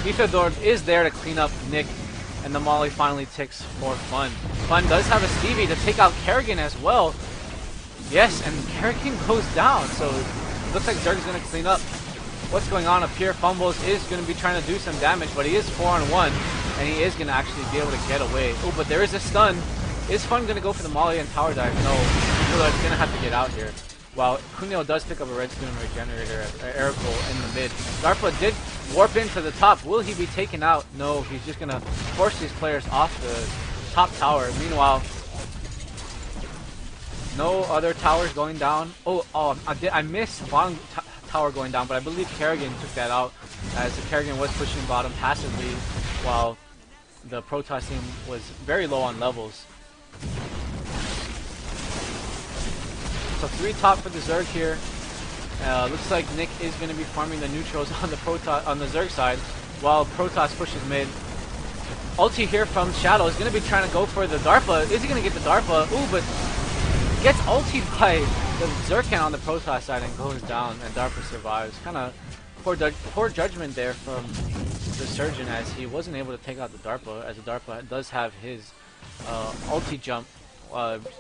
Ether is there to clean up Nick, and the Molly finally ticks for Fun. Fun does have a Stevie to take out Kerrigan as well. Yes, and Kerrigan goes down, so it looks like Zerg's going to clean up. What's going on up here? Fumbles is going to be trying to do some damage, but he is 4-on-1, and he is going to actually be able to get away. Oh, but there is a stun. Is Fun going to go for the Molly and tower dive? No, Kunio is going to have to get out here. While Kunio does pick up a redstone regenerator at Aircool in the mid. DARPA did warp into the top. Will he be taken out? No, he's just going to force these players off the top tower. Meanwhile, no other towers going down. I missed bottom tower going down, but I believe Kerrigan took that out, as the Kerrigan was pushing bottom passively while the Protoss team was very low on levels. So 3 top for the Zerg here. Looks like Nick is going to be farming the neutrals on the Zerg side, while Protoss pushes mid. Ulti here from Shadow is going to be trying to go for the DARPA. Is he going to get the DARPA? Ooh, but gets ultied by the Zerkan on the Protoss side and goes down, and DARPA survives. Kind of poor judgment there from the Surgeon, as he wasn't able to take out the DARPA, as the DARPA does have his ulti jump,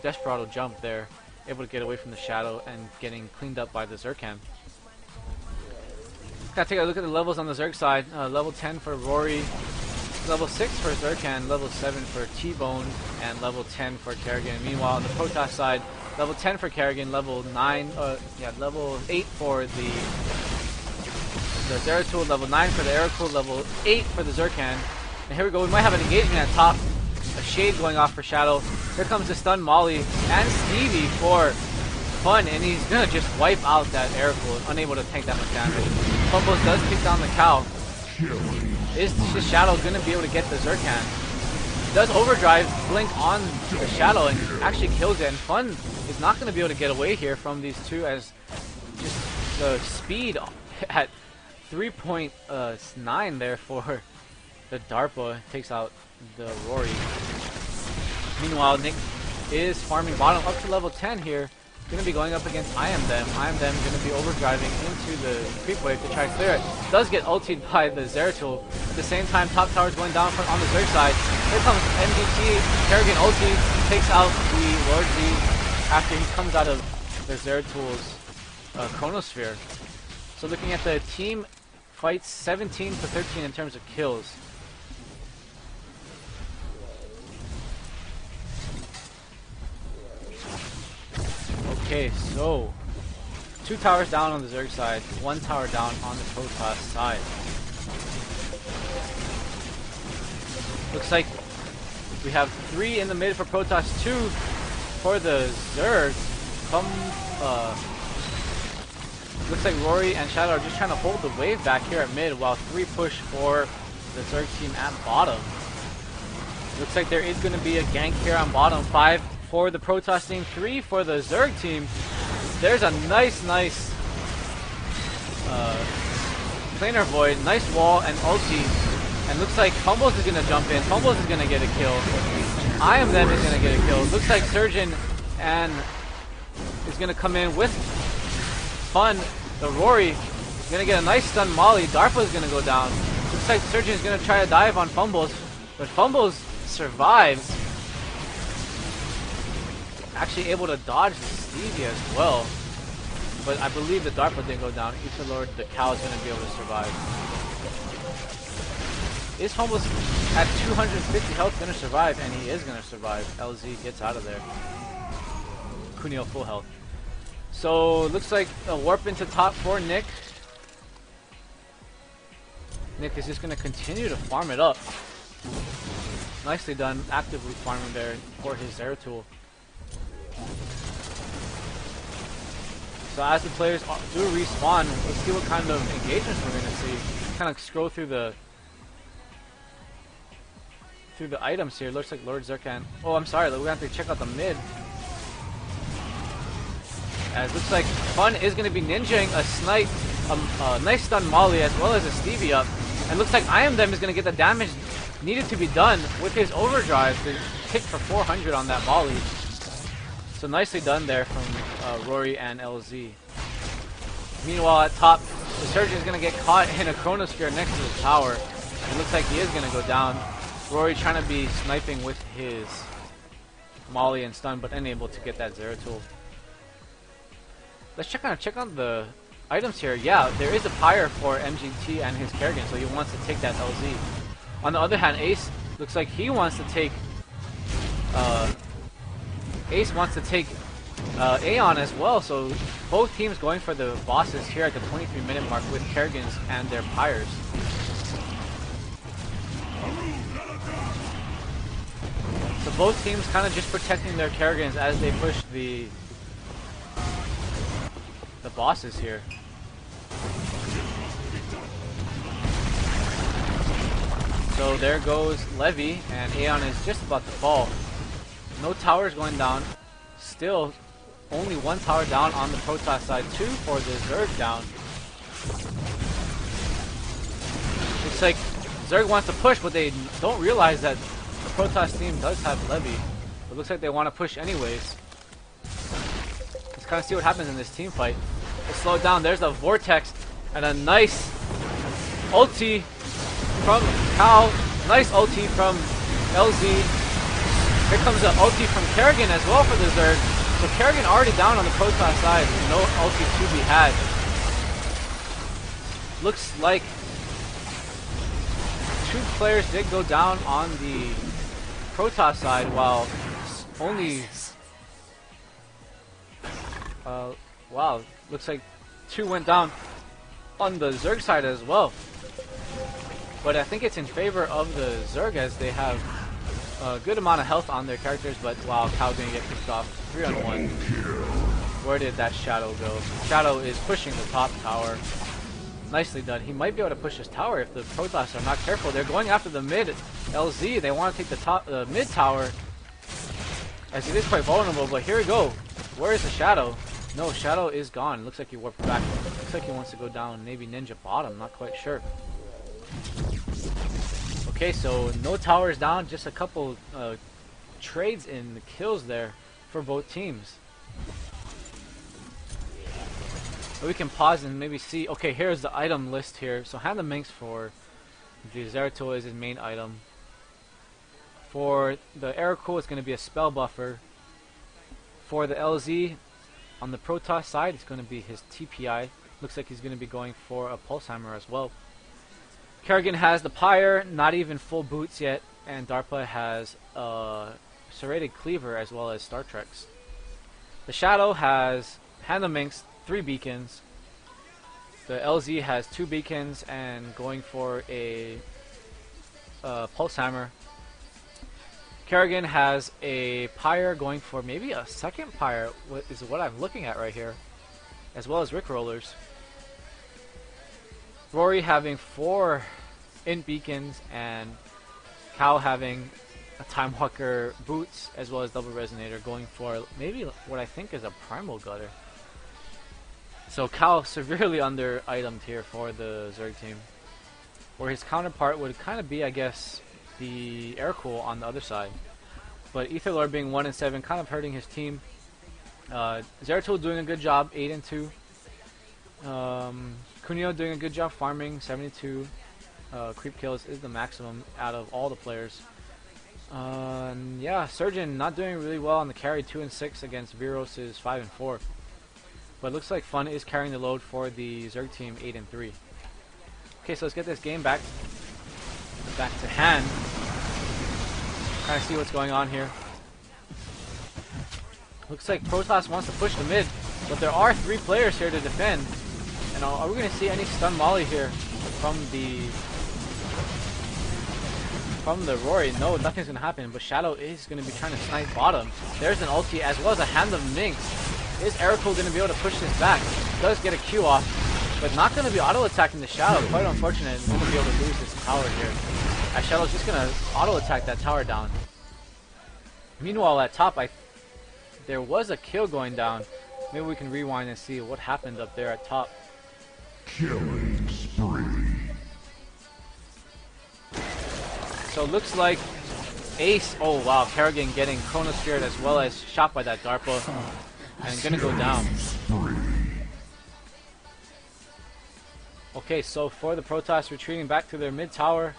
Desperado jump there, able to get away from the Shadow and getting cleaned up by the Zerkan. Gotta take a look at the levels on the Zerg side. Level 10 for Rory, level 6 for Zerkan, level 7 for T-Bone, and level 10 for Kerrigan. Meanwhile, on the Protoss side, level 10 for Kerrigan, level 8 for the Zeratul, level 9 for the Aircool, level 8 for the Zerkan. And here we go, we might have an engagement at top. A shade going off for Shadow. Here comes the stun Molly and Stevie for Fun, and he's gonna just wipe out that Aircool, unable to take that much damage. Fumbles does kick down the cow. Is the Shadow gonna be able to get the Zerkan? Does overdrive blink on the Shadow and actually kills it, and Fun is not gonna be able to get away here from these two, as just the speed at 3.9 there for the DARPA takes out the Rory. Meanwhile, Nick is farming bottom up to level 10 here. Going to be going up against I Am Them. I Am Them going to be overdriving into the creep wave to try to clear it. Does get ultied by the Zeratul. At the same time, top tower is going down on the Zerg side. Here comes MDT. Kerrigan ulti takes out the Lord Z after he comes out of the Zeratul's Chronosphere. So looking at the team fights, 17 to 13 in terms of kills. Okay, so 2 towers down on the Zerg side, 1 tower down on the Protoss side. Looks like we have 3 in the mid for Protoss, 2 for the Zerg. Looks like Rory and Shadow are just trying to hold the wave back here at mid, while 3 push for the Zerg team at bottom. Looks like there is going to be a gank here on bottom. 5 for the Protoss team, 3 for the Zerg team. There's a nice planar void, nice wall and ulti, and looks like Fumbles is gonna jump in. Fumbles is gonna get a kill. I Am Them is gonna get a kill. Looks like Surgeon and is gonna come in with Fun. The Rory is gonna get a nice stun Molly. DARPA is gonna go down. Looks like Surgeon is gonna try to dive on Fumbles, but Fumbles survives. Actually able to dodge the Stevie as well, but I believe the DARPA didn't go down. Ether Lord, the cow, is going to be able to survive. Is Fumbles at 250 health going to survive? And he is going to survive. LZ gets out of there. Kunio full health. So looks like a warp into top for Nick. Nick is just going to continue to farm it up. Nicely done, actively farming there for his Zeratul. So as the players do respawn, let's see what kind of engagements we're going to see. Kind of scroll through the items here. Looks like Lord Zerkan. Oh, I'm sorry. We're going to have to check out the mid. As looks like Fun is going to be ninjaing a snipe, a nice stun Molly as well as a Stevie up. And looks like I Am Them is going to get the damage needed to be done with his overdrive to hit for 400 on that Molly. So nicely done there from Rory and LZ. Meanwhile at top, the Surgeon is going to get caught in a Chronosphere next to the tower. It looks like he is going to go down. Rory trying to be sniping with his Molly and stun, but unable to get that Zero tool. Let's check on the items here. Yeah, there is a pyre for MGT and his Kerrigan, so he wants to take that LZ. On the other hand, Ace looks like he wants to take Aeon as well, so both teams going for the bosses here at the 23-minute mark with Kerrigans and their pyres. So both teams kind of just protecting their Kerrigans as they push the bosses here. So there goes Levy, and Aeon is just about to fall. No towers going down. Still only one tower down on the Protoss side, 2 for the Zerg down. Looks like Zerg wants to push, but they don't realize that the Protoss team does have Levy. It looks like they want to push anyways. Let's kind of see what happens in this team fight. They slow it down. There's a Vortex and a nice ulti from Cal. Nice ulti from LZ. Here comes an ulti from Kerrigan as well for the Zerg. So Kerrigan already down on the Protoss side. No ulti to be had. Looks like 2 players did go down on the Protoss side, while only wow, looks like 2 went down on the Zerg side as well. But I think it's in favor of the Zerg as they have a good amount of health on their characters, but wow, Cal gonna get picked off. 3-on-1. Where did that Shadow go? Shadow is pushing the top tower. Nicely done. He might be able to push his tower if the Protoss are not careful. They're going after the mid LZ. They want to take the mid tower, as it is quite vulnerable, but here we go. Where is the Shadow? No, Shadow is gone. Looks like he warped back. Looks like he wants to go down maybe Ninja bottom, not quite sure. Okay, so no towers down, just a couple trades in the kills there for both teams. We can pause and maybe see. Okay, here's the item list here. So Hand the Minx for the Zeratul is his main item. For the Aerocool, it's going to be a spell buffer. For the LZ, on the Protoss side, it's going to be his TPI. Looks like he's going to be going for a Pulse Hammer as well. Kerrigan has the Pyre, not even full boots yet, and DARPA has Serrated Cleaver as well as Star Treks. The Shadow has Hand the Minx, 3 beacons. The LZ has 2 beacons and going for a Pulse Hammer. Kerrigan has a Pyre going for maybe a second Pyre, is what I'm looking at right here, as well as Rickrollers. Rory having 4 Int beacons, and Cal having a Time Walker boots as well as double resonator, going for maybe what I think is a Primal Gutter. So Cal severely under itemed here for the Zerg team, where his counterpart would kind of be, I guess, the Aircool on the other side. But Aetherlord being 1 and 7, kind of hurting his team. Zeratul doing a good job, 8 and 2. Kunio doing a good job farming, 72 creep kills is the maximum out of all the players. Yeah, Surgeon not doing really well on the carry, 2 and 6 against Viros' 5 and 4. But looks like Fun is carrying the load for the Zerg team, 8 and 3. Okay, so let's get this game back to hand. Trying to see what's going on here. Looks like Protoss wants to push the mid, but there are 3 players here to defend. And are we going to see any stun molly here from the Rory? No, nothing's going to happen, but Shadow is going to be trying to snipe bottom. There's an ulti as well as a Hand of Minx. Is Aerocool going to be able to push this back? Does get a Q off, but not going to be auto-attacking the Shadow. Quite unfortunate. He's going to be able to lose this tower here, as Shadow's just going to auto-attack that tower down. Meanwhile, at top, there was a kill going down. Maybe we can rewind and see what happened up there at top. Killing spree. So it looks like Ace, oh wow, Kerrigan getting Chrono Spirit as well as shot by that DARPA, and gonna go down. Okay, so for the Protoss retreating back to their mid tower,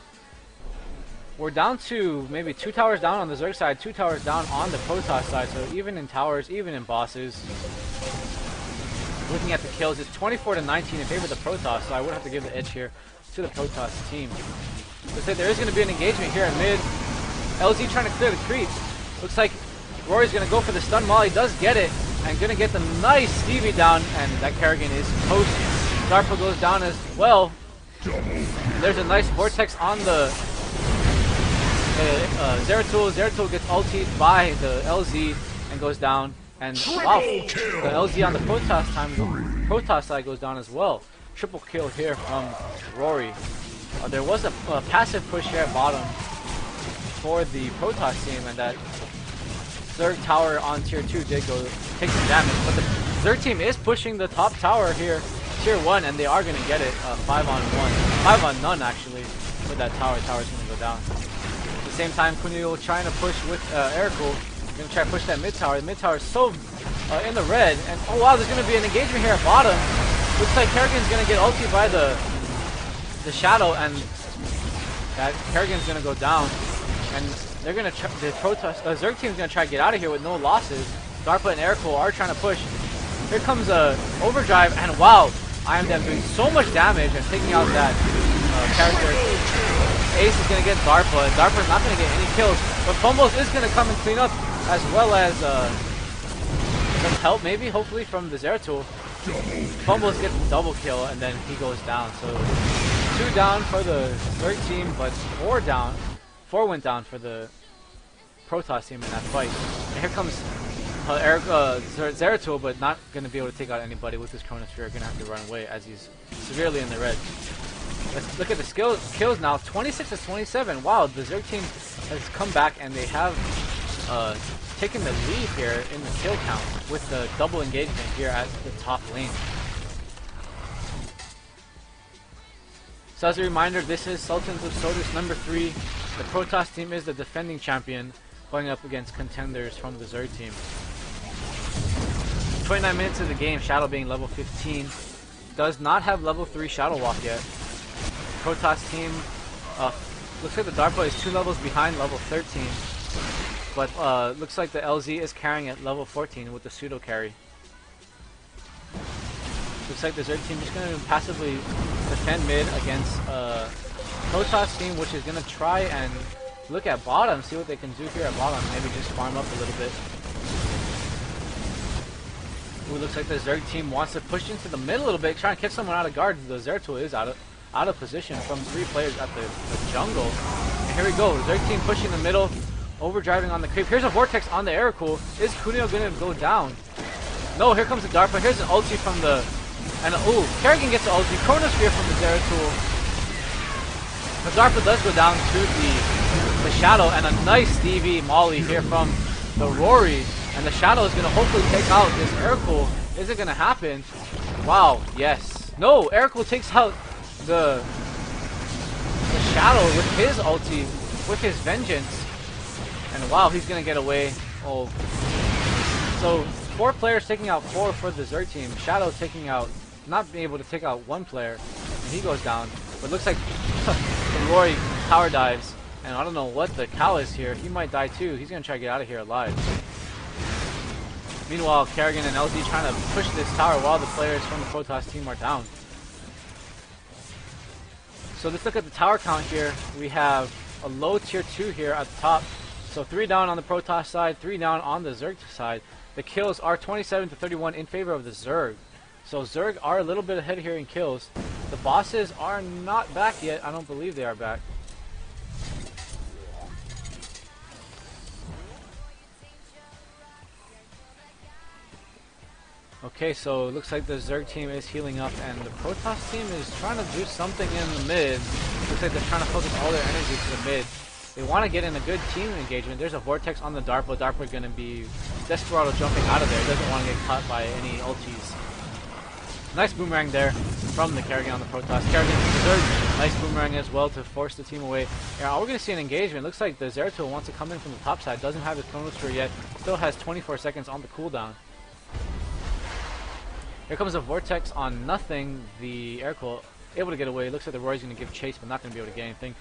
we're down to maybe 2 towers down on the Zerg side, 2 towers down on the Protoss side, so even in towers, even in bosses. Looking at the kills, it's 24 to 19 in favor of the Protoss, so I would have to give the edge here to the Protoss team. Looks like there is going to be an engagement here in mid. LZ trying to clear the creep. Looks like Rory's going to go for the stun while he does get it, and going to get the nice Stevie down, and that Kerrigan is toast. Darpa goes down as well. There's a nice vortex on the Zeratul. Zeratul gets ultied by the LZ and goes down. And wow, the LZ on the Protoss side goes down as well. Triple kill here from Rory. There was a passive push here at bottom for the Protoss team, and that Zerg tower on tier 2 did go take some damage. But the Zerg team is pushing the top tower here, tier 1, and they are going to get it 5 on 1. 5 on none actually with that tower. Tower's going to go down. At the same time, Kunio trying to push with Ericul. Going to try to push that mid tower. The mid tower is so in the red. And oh wow, there's going to be an engagement here at bottom. Looks like Kerrigan's going to get ulted by the Shadow, and that Kerrigan's going to go down. And they're going to try, the Zerg team's going to try to get out of here with no losses. Darpa and Ericul are trying to push. Here comes a overdrive, and wow, I am doing so much damage and taking out that character. Ace is going to get Darpa. Darpa's not going to get any kills, but Fumbles is going to come and clean up, as well as some help maybe, hopefully, from the Zeratul. Fumbles gets the double kill, and then he goes down. So 2 down for the Zerg team, but 4 down. 4 went down for the Protoss team in that fight. And here comes Zeratul, but not going to be able to take out anybody with his Chronosphere. Going to have to run away as he's severely in the red. Let's look at the kills now. 26 to 27. Wow, the Zerg team has come back, and they have taken the lead here in the kill count with the double engagement here at the top lane. So as a reminder, this is Sultans of Sodus number 3. The Protoss team is the defending champion, going up against contenders from the Zerg team. 29 minutes of the game, Shadow being level 15. Does not have level 3 Shadow Walk yet. Protoss team, looks like the Darpa is 2 levels behind level 13. But looks like the LZ is carrying at level 14 with the pseudo carry. Looks like the Zerg team is going to passively defend mid against Protoss team, which is going to try and look at bottom, see what they can do here at bottom. Maybe just farm up a little bit. Ooh, looks like the Zerg team wants to push into the mid a little bit, trying to catch someone out of guard. The Zeratul is out of position from 3 players at the jungle. And here we go, Zerg team pushing the middle, overdriving on the creep. Here's a vortex on the Ericul. Is Kunio going to go down? No, here comes the Darpa. Here's an ulti from the... And ooh, Kerrigan gets the ulti. Chronosphere from the Zeratul. The Darpa does go down to the Shadow, and a nice Stevie Molly here from the Rory. And the Shadow is going to hopefully take out this Ericul. Is it going to happen? Wow, yes. No, Ericul takes out the Shadow with his ulti, with his vengeance. And wow, he's going to get away. Oh. So 4 players taking out 4 for the Zerg team. Shadow taking out, not being able to take out 1 player. And he goes down. But it looks like Rory power dives. And I don't know what the Cal is here. He might die too. He's going to try to get out of here alive. Meanwhile, Kerrigan and LZ trying to push this tower while the players from the Protoss team are down. So let's look at the tower count here. We have a low tier 2 here at the top. So 3 down on the Protoss side, 3 down on the Zerg side. The kills are 27 to 31 in favor of the Zerg. So Zerg are a little bit ahead here in kills. The bosses are not back yet. I don't believe they are back. Okay, so it looks like the Zerg team is healing up, and the Protoss team is trying to do something in the mid. Looks like they're trying to focus all their energy to the mid. They want to get in a good team engagement. There's a vortex on the Darpa. Darpa going to be Desperado jumping out of there. Doesn't want to get caught by any ultis. Nice boomerang there from the Kerrigan on the Protoss. Kerrigan to the Zerg. Nice boomerang as well to force the team away. Now we're going to see an engagement. Looks like the Zeratul wants to come in from the top side. Doesn't have his Chronosphere yet. Still has 24 seconds on the cooldown. Here comes a vortex on nothing. The Ericul able to get away. Looks like the Roy's going to give chase, but not going to be able to get anything.